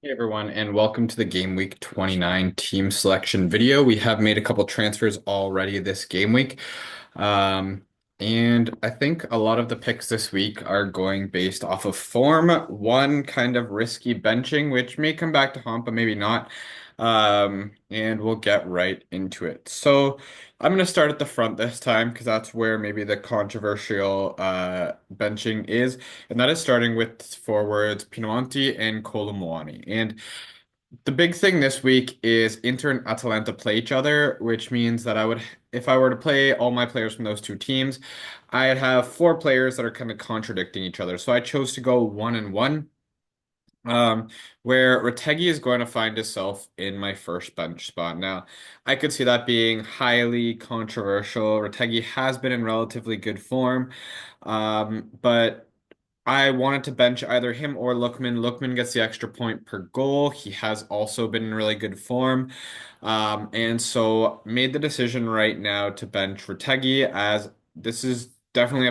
Hey everyone, and welcome to the Game Week 29 team selection video. We have made a couple transfers already this game week. Um, and I think a lot of the picks this week are going based off of form. One kind of risky benching, which may come back to haunt, but maybe not. And we'll get right into it. So I'm going to start at the front this time because that's where maybe the controversial benching is. And that is starting with forwards Pinamonti and Colomwani. And the big thing this week is Inter and Atalanta play each other, which means that if I were to play all my players from those two teams, I'd have four players that are kind of contradicting each other. So I chose to go one and one, where Retegui is going to find himself in my first bench spot. Now, I could see that being highly controversial. Retegui has been in relatively good form, but I wanted to bench either him or Lookman. Lookman gets the extra point per goal. He has also been in really good form. And so made the decision right now to bench Retegui as this is definitely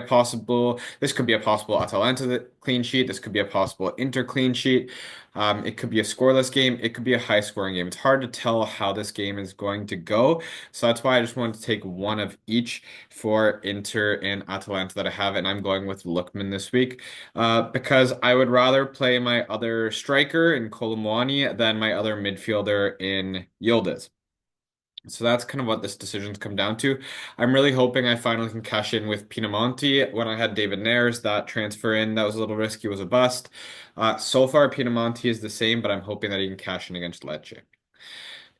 this could be a possible Atalanta clean sheet. This could be a possible Inter clean sheet. It could be a scoreless game. It could be a high scoring game. It's hard to tell how this game is going to go. So that's why I just wanted to take one of each for Inter and Atalanta that I have. And I'm going with Lookman this week because I would rather play my other striker in Kolumwani than my other midfielder in Yildiz. So that's kind of what this decision's come down to. I'm really hoping I finally can cash in with Pinamonti. When I had David Nares, that transfer in, that was a little risky, was a bust. So far, Pinamonti is the same, but I'm hoping that he can cash in against Lecce.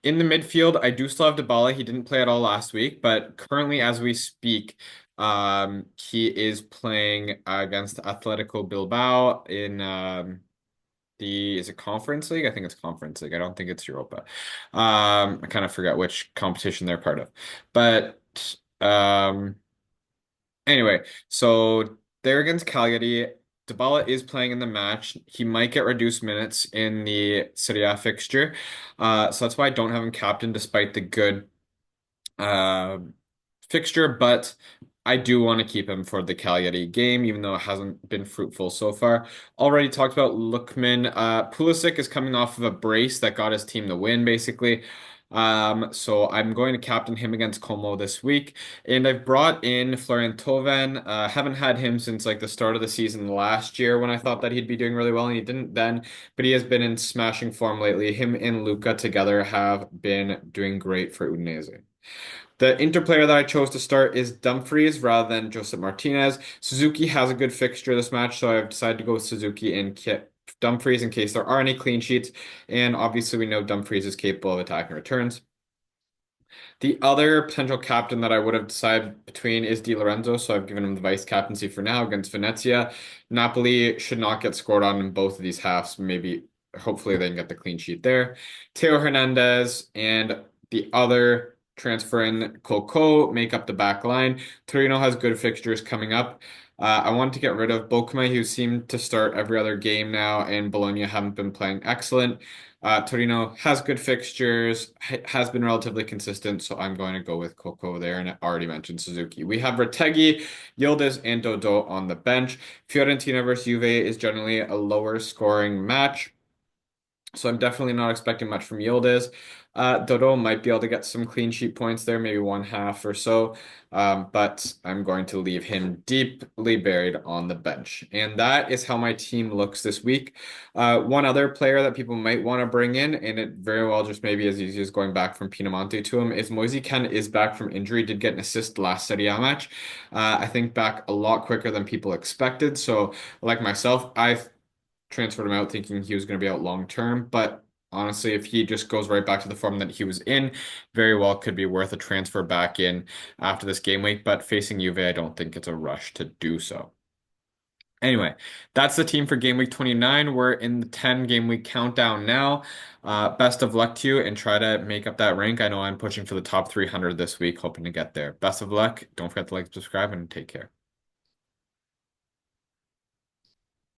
In the midfield, I do still have Dybala. He didn't play at all last week, but currently, as we speak, he is playing against Atletico Bilbao in is it Conference League? I think it's Conference League. I don't think it's Europa. I kind of forget which competition they're part of. But um, anyway, so they're against Cagliari. Dybala is playing in the match. He might get reduced minutes in the Serie fixture. So that's why I don't have him captain despite the good uh, fixture, but I do want to keep him for the Cagliari game, even though it hasn't been fruitful so far. Already talked about Lookman. Pulisic is coming off of a brace that got his team the win, basically. So I'm going to captain him against Como this week. And I've brought in Florian Thauvin. Haven't had him since like the start of the season last year when I thought that he'd be doing really well, and he didn't then, but he has been in smashing form lately. Him and Luca together have been doing great for Udinese. The Inter player that I chose to start is Dumfries rather than Joseph Martinez. Suzuki has a good fixture this match, so I've decided to go with Suzuki and Dumfries in case there are any clean sheets. And obviously, we know Dumfries is capable of attacking returns. The other potential captain that I would have decided between is Di Lorenzo, so I've given him the vice captaincy for now against Venezia. Napoli should not get scored on in both of these halves. Maybe, hopefully, they can get the clean sheet there. Teo Hernandez and the other transfer in Coco make up the back line. Torino has good fixtures coming up. I wanted to get rid of Bokuma, who seemed to start every other game now, and Bologna haven't been playing excellent. Torino has good fixtures, has been relatively consistent, so I'm going to go with Coco there, and I already mentioned Suzuki. We have Retegui, Yildiz, and Dodo on the bench. Fiorentina versus Juve is generally a lower scoring match. So I'm definitely not expecting much from Yildiz. Dodo might be able to get some clean sheet points there, maybe one half or so. But I'm going to leave him deeply buried on the bench. And that is how my team looks this week. One other player that people might want to bring in, and it very well just maybe as easy as going back from Pinamonti to him, is Moise Kean is back from injury, did get an assist last Serie A match. I think back a lot quicker than people expected. So like myself, I transferred him out thinking he was going to be out long term. But honestly, if he just goes right back to the form that he was in, very well could be worth a transfer back in after this game week. But facing Juve, I don't think it's a rush to do so. Anyway, that's the team for game week 29. We're in the 10 game week countdown now. Best of luck to you and try to make up that rank. I know I'm pushing for the top 300 this week, hoping to get there. Best of luck. Don't forget to like, subscribe, and take care.